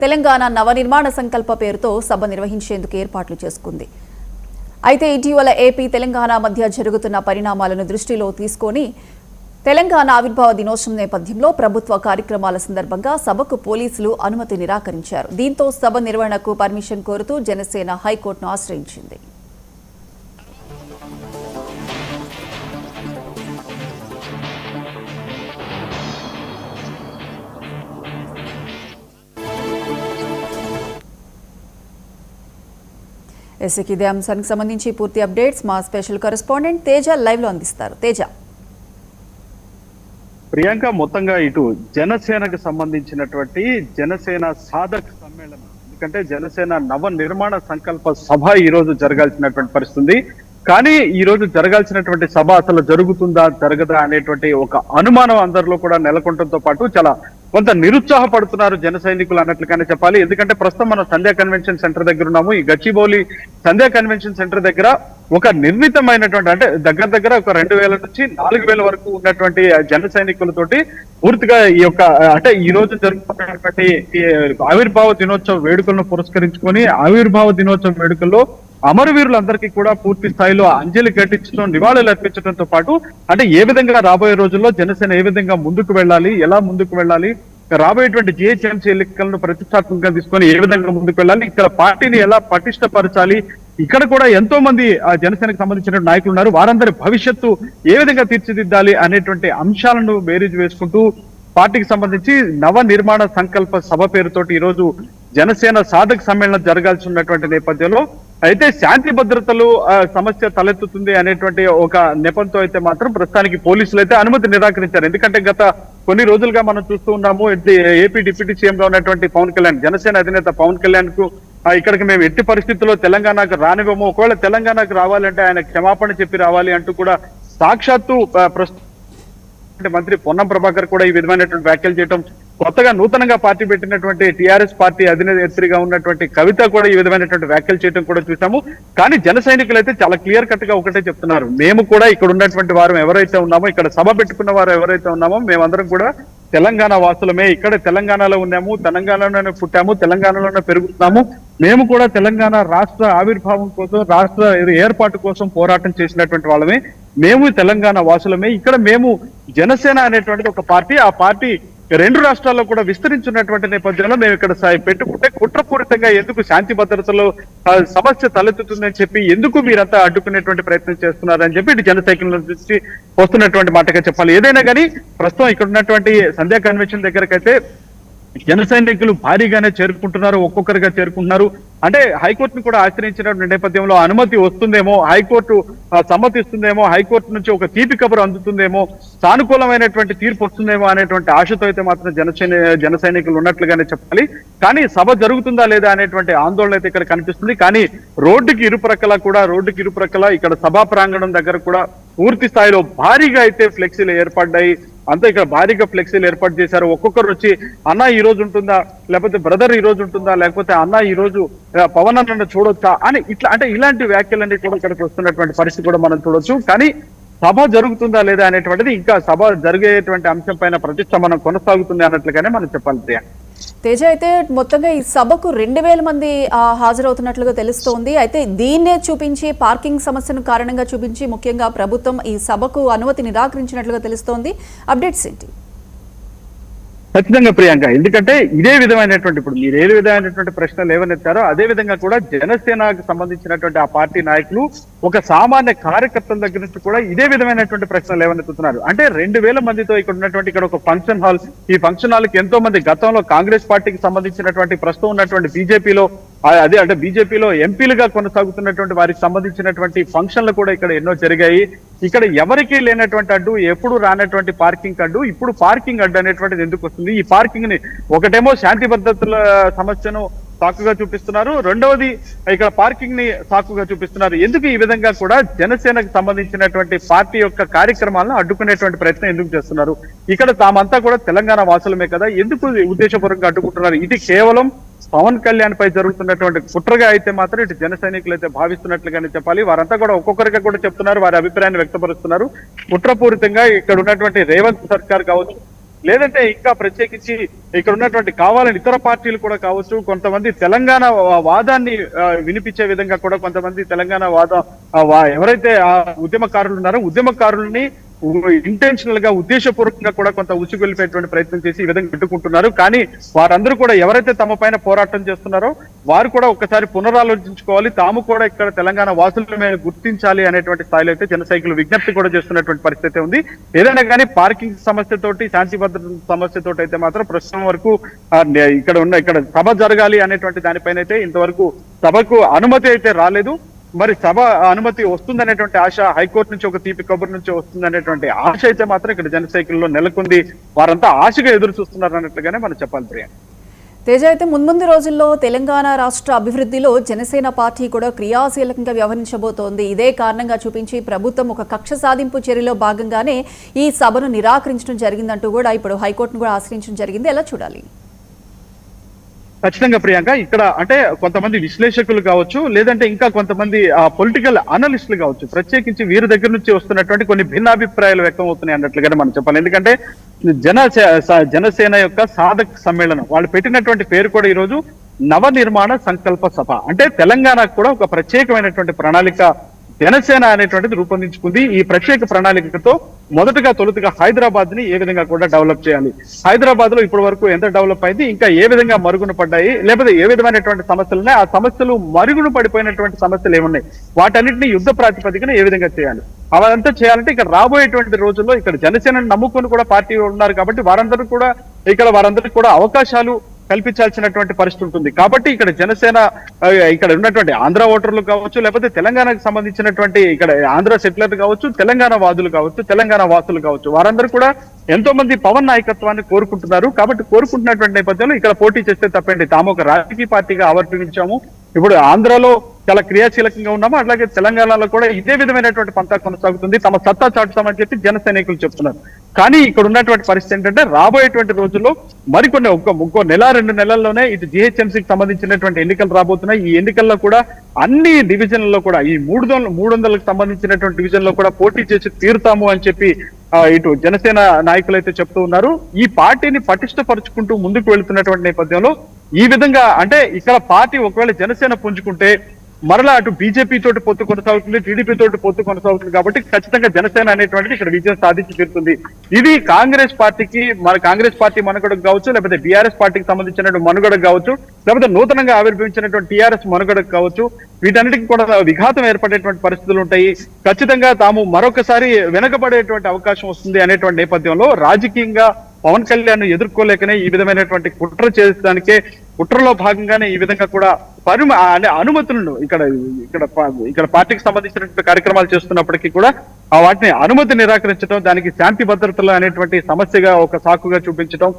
తెలంగాణ నవనిర్మాణ సంకల్ప పేరుతో సభ నిర్వహించేందుకు ఏర్పాట్లు చేసుకుంది. అయితే ఇటీవల ఏపీ తెలంగాణ మధ్య జరుగుతున్న పరిణామాలను దృష్టిలో తీసుకొని తెలంగాణ ఆవిర్భావ దినోత్సవం నేపథ్యంలో ప్రభుత్వ కార్యక్రమాల సందర్భంగా సభకు పోలీసులు అనుమతి నిరాకరించారు. దీంతో సభ నిర్వహణకు పర్మిషన్ కోరుతూ జనసేన హైకోర్టును ఆశ్రయించింది. ఇదే అంశానికి సంబంధించి పూర్తి అప్డేట్స్ మా స్పెషల్ కరెస్పాండెంట్ తేజ లైవ్ లో అందిస్తారు. తేజ, ప్రియాంక, మొత్తంగా ఇటు జనసేనకు సంబంధించినటువంటి జనసేన సాధక్ సమ్మేళనం, ఎందుకంటే జనసేన నవ నిర్మాణ సంకల్ప సభ ఈ రోజు జరగాల్సినటువంటి పరిస్థితి. కానీ ఈ రోజు జరగాల్సినటువంటి సభ అసలు జరుగుతుందా జరగదా అనేటువంటి ఒక అనుమానం అందరిలో కూడా నెలకొనడంతో పాటు చాలా కొంత నిరుత్సాహపడుతున్నారు జన సైనికులు అన్నట్లుగానే చెప్పాలి. ఎందుకంటే ప్రస్తుతం మనం సంధ్యా కన్వెన్షన్ సెంటర్ దగ్గర ఉన్నాము. ఈ గచ్చిబౌలి సంధ్యా కన్వెన్షన్ సెంటర్ దగ్గర ఒక నిర్మితమైనటువంటి, అంటే దగ్గర ఒక 2000 నుంచి 4000 వరకు ఉన్నటువంటి జన సైనికులతోటి పూర్తిగా ఈ యొక్క, అంటే ఈ రోజు జరుగుతున్నటువంటి ఆవిర్భావ దినోత్సవ వేడుకలను పురస్కరించుకొని ఆవిర్భావ దినోత్సవ వేడుకల్లో అమరవీరులందరికీ కూడా పూర్తి స్థాయిలో అంజలి ఘటించడం, నివాళులు అర్పించడంతో పాటు అంటే ఏ విధంగా రాబోయే రోజుల్లో జనసేన ఏ విధంగా ముందుకు వెళ్ళాలి, ఎలా ముందుకు వెళ్ళాలి, రాబోయేటువంటి జిహెచ్ఎంసీ ఎన్నికలను ప్రతిష్టాత్మకంగా తీసుకొని ఏ విధంగా ముందుకు వెళ్ళాలి, ఇక్కడ పార్టీని ఎలా పటిష్టపరచాలి, ఇక్కడ కూడా ఎంతో మంది జనసేనకు సంబంధించిన నాయకులు ఉన్నారు, వారందరి భవిష్యత్తు ఏ విధంగా తీర్చిదిద్దాలి అనేటువంటి అంశాలను బేరీజు వేసుకుంటూ పార్టీకి సంబంధించి నవ నిర్మాణ సంకల్ప సభ పేరుతోటి ఈ రోజు జనసేన సాధక సమ్మేళనం జరగాల్సి ఉన్నటువంటి నేపథ్యంలో అయితే శాంతి భద్రతలు సమస్య తలెత్తుతుంది అనేటువంటి ఒక నెపంతో అయితే మాత్రం ప్రస్తుతానికి పోలీసులు అయితే అనుమతి నిరాకరించారు. ఎందుకంటే గత కొన్ని రోజులుగా మనం చూస్తూ ఉన్నాము, ఏపీ డిప్యూటీ సీఎం గా ఉన్నటువంటి పవన్ కళ్యాణ్, జనసేన అధినేత పవన్ కళ్యాణ్ కు ఇక్కడికి మేము ఎట్టి పరిస్థితుల్లో తెలంగాణకు రానివ్వము, ఒకవేళ తెలంగాణకు రావాలంటే ఆయన క్షమాపణ చెప్పి రావాలి అంటూ కూడా సాక్షాత్తు మంత్రి పొన్నం ప్రభాకర్ కూడా ఈ విధమైనటువంటి వ్యాఖ్యలు చేయడం, కొత్తగా నూతనంగా పార్టీ పెట్టినటువంటి టీఆర్ఎస్ పార్టీ అధినేత్రిగా ఉన్నటువంటి కవిత కూడా ఈ విధమైనటువంటి వ్యాఖ్యలు చేయడం కూడా చూసాము. కానీ జన సైనికులు అయితే చాలా క్లియర్ కట్ గా ఒకటే చెప్తున్నారు, మేము కూడా ఇక్కడ ఉన్నటువంటి వారు ఎవరైతే ఉన్నామో, ఇక్కడ సభ పెట్టుకున్న వారు ఎవరైతే ఉన్నామో, మేమందరం కూడా తెలంగాణ వాసులమే, ఇక్కడ తెలంగాణలో ఉన్నాము, తెలంగాణలోనే పుట్టాము, తెలంగాణలోనే పెరుగుతున్నాము, మేము కూడా తెలంగాణ రాష్ట్ర ఆవిర్భావం కోసం, రాష్ట్ర ఏర్పాటు కోసం పోరాటం చేసినటువంటి వాళ్ళమే, మేము తెలంగాణ వాసులమే, ఇక్కడ మేము జనసేన అనేటువంటిది ఒక పార్టీ, ఆ పార్టీ 2 రాష్ట్రాల్లో కూడా విస్తరించున్నటువంటి నేపథ్యంలో మేము ఇక్కడ పెట్టుకుంటే కుట్రపూరితంగా ఎందుకు శాంతి భద్రతలో సమస్య తలెత్తుతుందని చెప్పి ఎందుకు మీరంతా అడ్డుకునేటువంటి ప్రయత్నం చేస్తున్నారని చెప్పి ఇటు జన సైకిల్ నుంచి వస్తున్నటువంటి మాటగా చెప్పాలి. ఏదైనా కానీ ప్రస్తుతం ఇక్కడ ఉన్నటువంటి సంధ్యా కన్వెన్షన్ దగ్గరకైతే జన సైనికులు భారీగానే చేరుకుంటున్నారు, ఒక్కొక్కరిగా చేరుకుంటున్నారు. అంటే హైకోర్టును కూడా ఆశ్రయించిన నేపథ్యంలో అనుమతి వస్తుందేమో, హైకోర్టు సమ్మతిస్తుందేమో, హైకోర్టు నుంచి ఒక తీపి కబురు అందుతుందేమో, సానుకూలమైనటువంటి తీర్పు వస్తుందేమో అనేటువంటి ఆశతో అయితే మాత్రం జన సైనికులు ఉన్నట్లుగానే చెప్పాలి. కానీ సభ జరుగుతుందా లేదా అనేటువంటి ఆందోళన అయితే ఇక్కడ కనిపిస్తుంది. కానీ రోడ్డుకి ఇరుప్రక్కల ఇక్కడ సభా ప్రాంగణం దగ్గర కూడా పూర్తి స్థాయిలో భారీగా అయితే ఫ్లెక్సీలు ఏర్పడ్డాయి. అంతా ఇక్కడ భారీగా ఫ్లెక్సీలు ఏర్పాటు చేశారు. ఒక్కొక్కరు వచ్చి అన్న ఈ రోజు ఉంటుందా, లేకపోతే బ్రదర్ ఈ రోజు ఉంటుందా, లేకపోతే అన్న ఈ రోజు పవన్ అన్న చూడొచ్చా అని ఇట్లా, అంటే ఇలాంటి వ్యాఖ్యలన్నీ కూడా ఇక్కడికి వస్తున్నటువంటి పరిస్థితి కూడా మనం చూడొచ్చు. కానీ సభ జరుగుతుందా లేదా అనేటువంటిది ఇంకా సభ జరిగేటువంటి అంశం పైన ప్రతిష్ట మనం కొనసాగుతుంది అన్నట్లుగానే మనం చెప్పాలి. తేజ, అయితే మొత్తంగా ఈ సభకు 2000 మంది హాజరవుతున్నట్లుగా తెలుస్తోంది. అయితే దీన్నే చూపించి, పార్కింగ్ సమస్యను కారణంగా చూపించి ముఖ్యంగా ప్రభుత్వం ఈ సభకు అనుమతి నిరాకరించినట్లుగా తెలుస్తోంది. అప్డేట్స్ ఏంటి? ఖచ్చితంగా ప్రియాంక, ఎందుకంటే ఇదే విధమైనటువంటి, ఇప్పుడు మీరు ఏ విధమైనటువంటి ప్రశ్నలు ఏమనెత్తారో అదే విధంగా కూడా జనసేనకు సంబంధించినటువంటి ఆ పార్టీ నాయకులు ఒక సామాన్య కార్యకర్తల దగ్గర నుంచి కూడా ఇదే విధమైనటువంటి ప్రశ్నలు ఏమనెత్తుతున్నారు. అంటే 2000 మందితో ఇక్కడ ఉన్నటువంటి ఇక్కడ ఒక ఫంక్షన్ హాల్, ఈ ఫంక్షన్ హాల్ కి ఎంతో మంది గతంలో కాంగ్రెస్ పార్టీకి సంబంధించినటువంటి ప్రస్తుతం ఉన్నటువంటి బీజేపీలో ఎంపీలుగా కొనసాగుతున్నటువంటి వారికి సంబంధించినటువంటి ఫంక్షన్లు కూడా ఇక్కడ ఎన్నో జరిగాయి. ఇక్కడ ఎవరికీ లేనటువంటి అడ్డు, ఎప్పుడు రానటువంటి పార్కింగ్ అడ్డు, ఇప్పుడు పార్కింగ్ అడ్డు అనేటువంటిది ఎందుకు వస్తుంది? ఈ పార్కింగ్ ని ఒకటేమో శాంతి భద్రతల సమస్యను సాకుగా చూపిస్తున్నారు, రెండవది ఇక్కడ పార్కింగ్ ని సాకుగా చూపిస్తున్నారు. ఎందుకు ఈ విధంగా కూడా జనసేనకు సంబంధించినటువంటి పార్టీ యొక్క కార్యక్రమాలను అడ్డుకునేటువంటి ప్రయత్నం ఎందుకు చేస్తున్నారు? ఇక్కడ తామంతా కూడా తెలంగాణ వాసులమే కదా, ఎందుకు ఉద్దేశపూర్వకంగా అడ్డుకుంటున్నారు? ఇది కేవలం పవన్ కళ్యాణ్ పై జరుగుతున్నటువంటి కుట్రగా అయితే మాత్రం ఇటు జన సైనికులు అయితే భావిస్తున్నట్లుగానే చెప్పాలి. వారంతా కూడా ఒక్కొక్కరిగా కూడా చెప్తున్నారు, వారి అభిప్రాయాన్ని వ్యక్తపరుస్తున్నారు. కుట్రపూరితంగా ఇక్కడ ఉన్నటువంటి రేవంత్ సర్కార్ కావచ్చు, లేదంటే ఇంకా ప్రత్యేకించి ఇక్కడ ఉన్నటువంటి కావాలని ఇతర పార్టీలు కూడా కావచ్చు, కొంతమంది తెలంగాణ వాదాన్ని వినిపించే విధంగా కూడా కొంతమంది తెలంగాణ ఎవరైతే ఆ ఉద్యమకారులు ఉన్నారో ఉద్యమకారుల్ని ఇంటెన్షనల్ గా ఉద్దేశపూర్వకంగా కూడా కొంత ఉసుగొలిపేటువంటి ప్రయత్నం చేసి ఈ విధంగా పెట్టుకుంటున్నారు. కానీ వారందరూ కూడా ఎవరైతే తమ పైన పోరాటం చేస్తున్నారో వారు కూడా ఒక్కసారి పునరాలోచించుకోవాలి, తాము కూడా ఇక్కడ తెలంగాణ వాసులమే గుర్తించాలి అనేటువంటి స్థాయిలో అయితే జన సైనికులు విజ్ఞప్తి కూడా చేస్తున్నటువంటి పరిస్థితి ఉంది. ఏదైనా కానీ పార్కింగ్ సమస్యతోటి, శాంతి భద్రత సమస్యతోటి అయితే మాత్రం ప్రస్తుతం వరకు ఇక్కడ సభ జరగాలి అనేటువంటి దానిపైన అయితే ఇంతవరకు సభకు అనుమతి అయితే రాలేదు. మరి సభ అనుమతి వస్తుందనేటువంటి ఆశ హైకోర్టు నుంచి ఒక తీపి కబురు నుంచి వస్తుందనేటువంటి ఆశ అయితే మాత్రం ఇక్కడ జన సైకిల్లో నెలకొంది. వారంతా ఆశగా ఎదురు చూస్తున్నారు అన్నట్లుగానే మనం చెప్పాలి. ప్రియ తేజ, అయితే మున్ముందు రోజుల్లో తెలంగాణ రాష్ట్ర అభివృద్ధిలో జనసేన పార్టీ కూడా క్రియాశీలకంగా వ్యవహరించబోతోంది. ఇదే కారణంగా చూపించి ప్రభుత్వం ఒక కక్ష సాధింపు చర్యలో భాగంగానే ఈ సభను నిరాకరించడం జరిగిందంటూ కూడా ఇప్పుడు హైకోర్టును కూడా ఆశ్రయించడం జరిగింది. ఎలా చూడాలి? ఖచ్చితంగా ప్రియాంక, ఇక్కడ అంటే కొంతమంది విశ్లేషకులు కావచ్చు, లేదంటే ఇంకా కొంతమంది పొలిటికల్ అనలిస్టులు కావచ్చు, ప్రత్యేకించి వీరి దగ్గర నుంచి వస్తున్నటువంటి కొన్ని భిన్నాభిప్రాయాలు వ్యక్తం అవుతున్నాయి అన్నట్లుగానే మనం చెప్పాలి. ఎందుకంటే జనసేన యొక్క సాధక సమ్మేళనం వాళ్ళు పెట్టినటువంటి పేరు కూడా ఈరోజు నవనిర్మాణ సంకల్ప సభ. అంటే తెలంగాణకు కూడా ఒక ప్రత్యేకమైనటువంటి ప్రణాళిక జనసేన అనేటువంటిది రూపొందించుకుంది. ఈ ప్రత్యేక ప్రణాళికతో తొలుతగా హైదరాబాద్ ని ఏ విధంగా కూడా డెవలప్ చేయాలి, హైదరాబాద్ లో ఇప్పటి వరకు ఎంత డెవలప్ అయింది, ఇంకా ఏ విధంగా మరుగున పడ్డాయి, లేకపోతే ఏ విధమైనటువంటి సమస్యలు ఉన్నాయి, ఆ సమస్యలు మరుగున పడిపోయినటువంటి సమస్యలు ఏమున్నాయి, వాటన్నిటిని యుద్ధ ప్రాతిపదికన ఏ విధంగా చేయాలి, అవంతా చేయాలంటే ఇక్కడ రాబోయేటువంటి రోజుల్లో ఇక్కడ జనసేనను నమ్ముకొని కూడా పార్టీ ఉన్నారు కాబట్టి వారందరికీ కూడా అవకాశాలు కల్పించాల్సినటువంటి పరిస్థితి ఉంటుంది. కాబట్టి ఇక్కడ జనసేన ఇక్కడ ఉన్నటువంటి ఆంధ్ర ఓటర్లు కావచ్చు, లేకపోతే తెలంగాణకు సంబంధించినటువంటి ఇక్కడ ఆంధ్ర సెటిలర్లు కావచ్చు, తెలంగాణ వాదులు కావచ్చు, తెలంగాణ వాసులు కావచ్చు, వారందరూ కూడా ఎంతో మంది పవన్ నాయకత్వాన్ని కోరుకుంటున్నారు. కాబట్టి కోరుకుంటున్నటువంటి నేపథ్యంలో ఇక్కడ పోటీ చేస్తే తప్పండి, తాము ఒక రాజకీయ పార్టీగా ఆవిర్భవించాము, ఇప్పుడు ఆంధ్రలో చాలా క్రియాశీలకంగా ఉన్నాము, అట్లాగే తెలంగాణలో కూడా ఇదే విధమైనటువంటి పంతా కొనసాగుతుంది, తమ సత్తా చాటుతామని చెప్పి జన సైనికులు చెప్తున్నారు. కానీ ఇక్కడ ఉన్నటువంటి పరిస్థితి ఏంటంటే రాబోయేటువంటి రోజుల్లో మరికొన్ని ఇంకో నెల 2 నెలల్లోనే ఇటు జిహెచ్ఎంసీకి సంబంధించినటువంటి ఎన్నికలు రాబోతున్నాయి. ఈ ఎన్నికల్లో కూడా అన్ని డివిజన్లలో కూడా ఈ 300లకు సంబంధించినటువంటి డివిజన్ లో కూడా పోటీ చేసి తీరుతాము అని చెప్పి ఇటు జనసేన నాయకులు అయితే చెప్తూ ఉన్నారు. ఈ పార్టీని పటిష్టపరుచుకుంటూ ముందుకు వెళుతున్నటువంటి నేపథ్యంలో ఈ విధంగా అంటే ఇక్కడ పార్టీ ఒకవేళ జనసేన పుంజుకుంటే మరలా అటు బీజేపీ తోటి పొత్తు కొనసాగుతుంది, టీడీపీ తోటి పొత్తు కొనసాగుతుంది. కాబట్టి ఖచ్చితంగా జనసేన అనేటువంటిది ఇక్కడ విజయం సాధించి తీరుతుంది. ఇది కాంగ్రెస్ పార్టీ మనుగడకు కావచ్చు, లేకపోతే బీఆర్ఎస్ పార్టీకి సంబంధించినటువంటి మనుగడకు కావచ్చు, లేకపోతే నూతనంగా ఆవిర్భవించినటువంటి టీఆర్ఎస్ మనుగడకు కావచ్చు, వీటన్నిటికీ కూడా విఘాతం ఏర్పడేటువంటి పరిస్థితులు ఉంటాయి. ఖచ్చితంగా తాము మరొకసారి వెనకబడేటువంటి అవకాశం వస్తుంది అనేటువంటి నేపథ్యంలో రాజకీయంగా పవన్ కళ్యాణ్ ఎదుర్కోలేకనే ఈ విధమైనటువంటి కుట్రలో భాగంగానే ఈ విధంగా కూడా అనుమతులను ఇక్కడ పార్టీకి సంబంధించినటువంటి కార్యక్రమాలు చేస్తున్నప్పటికీ కూడా వాటిని అనుమతి నిరాకరించడం, దానికి శాంతి భద్రతలు అనేటువంటి సమస్యగా ఒక సాకుగా చూపించడం,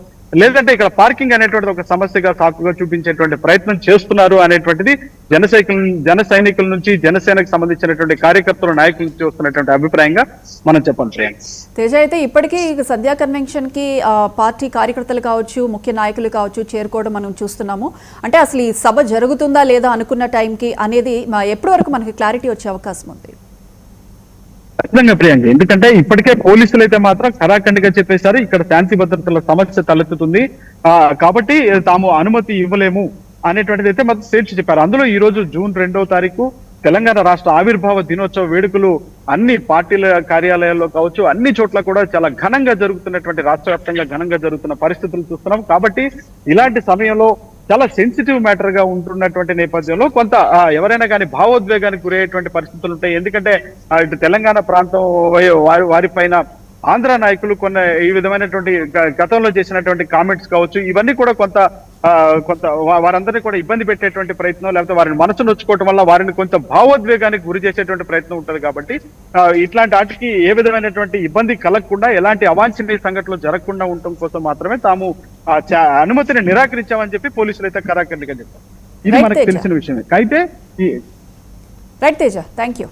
లేదంటే ఇక్కడ పార్కింగ్ అనేటువంటిది ఒక సమస్యగా సాకుగా చూపించేటువంటి ప్రయత్నం చేస్తున్నారు అనేటువంటిది జన సైనికుల నుంచి జనసేనకు సంబంధించినటువంటి కార్యకర్తల నాయకుల నుంచి వస్తున్నటువంటి అభిప్రాయంగా మనం చెప్పాలి. తేజ, అయితే ఇప్పటికీ సద్యా కన్వెన్షన్ కి పార్టీ కార్యకర్తలు కావచ్చు, ముఖ్య నాయకులు కావచ్చు చేరుకోవడం మనం చూస్తున్నాము. అంటే అసలు ఈ సభ జరుగుతుందా లేదా అనుకున్న టైంకి అనేది ఎప్పటి వరకు మనకి క్లారిటీ వచ్చే అవకాశం ఉంది? ఖచ్చితంగా ప్రియాంక, ఎందుకంటే ఇప్పటికే పోలీసులు అయితే మాత్రం ఖరాఖండిగా చెప్పేశారు ఇక్కడ శాంతి భద్రతల సమస్య తలెత్తుతుంది, కాబట్టి తాము అనుమతి ఇవ్వలేము అనేటువంటిది అయితే మాత్రం తేల్చి చెప్పారు. అందులో ఈ రోజు జూన్ 2వ తారీఖు తెలంగాణ రాష్ట్ర ఆవిర్భావ దినోత్సవ వేడుకలు అన్ని పార్టీల కార్యాలయాల్లో కావచ్చు, అన్ని చోట్ల కూడా చాలా ఘనంగా జరుగుతున్నటువంటి రాష్ట్ర వ్యాప్తంగా ఘనంగా జరుగుతున్న పరిస్థితులు చూస్తున్నాం. కాబట్టి ఇలాంటి సమయంలో చాలా సెన్సిటివ్ మ్యాటర్ గా ఉంటున్నటువంటి నేపథ్యంలో కొంత ఎవరైనా కానీ భావోద్వేగానికి గురయ్యేటువంటి పరిస్థితులు ఉంటాయి. ఎందుకంటే ఇటు తెలంగాణ ప్రాంతం వారిపైన ఆంధ్ర నాయకులు ఈ విధమైనటువంటి గతంలో చేసినటువంటి కామెంట్స్ కావచ్చు, ఇవన్నీ కూడా కొంత వారందరినీ కూడా ఇబ్బంది పెట్టేటువంటి ప్రయత్నం, లేకపోతే వారిని మనసు నొచ్చుకోవటం వల్ల వారిని కొంత భావోద్వేగానికి గురి చేసేటువంటి ప్రయత్నం ఉంటుంది. కాబట్టి ఇట్లాంటి వాటికి ఏ విధమైనటువంటి ఇబ్బంది కలగకుండా, ఎలాంటి అవాంఛనీయ సంఘటనలు జరగకుండా ఉండటం కోసం మాత్రమే తాము అనుమతిని నిరాకరించామని చెప్పి పోలీసులు అయితే ఖరాఖండిగా చెప్పారు. ఇది మనకు తెలిసిన విషయమే. అయితే రైట్ తేజ, థ్యాంక్ యూ.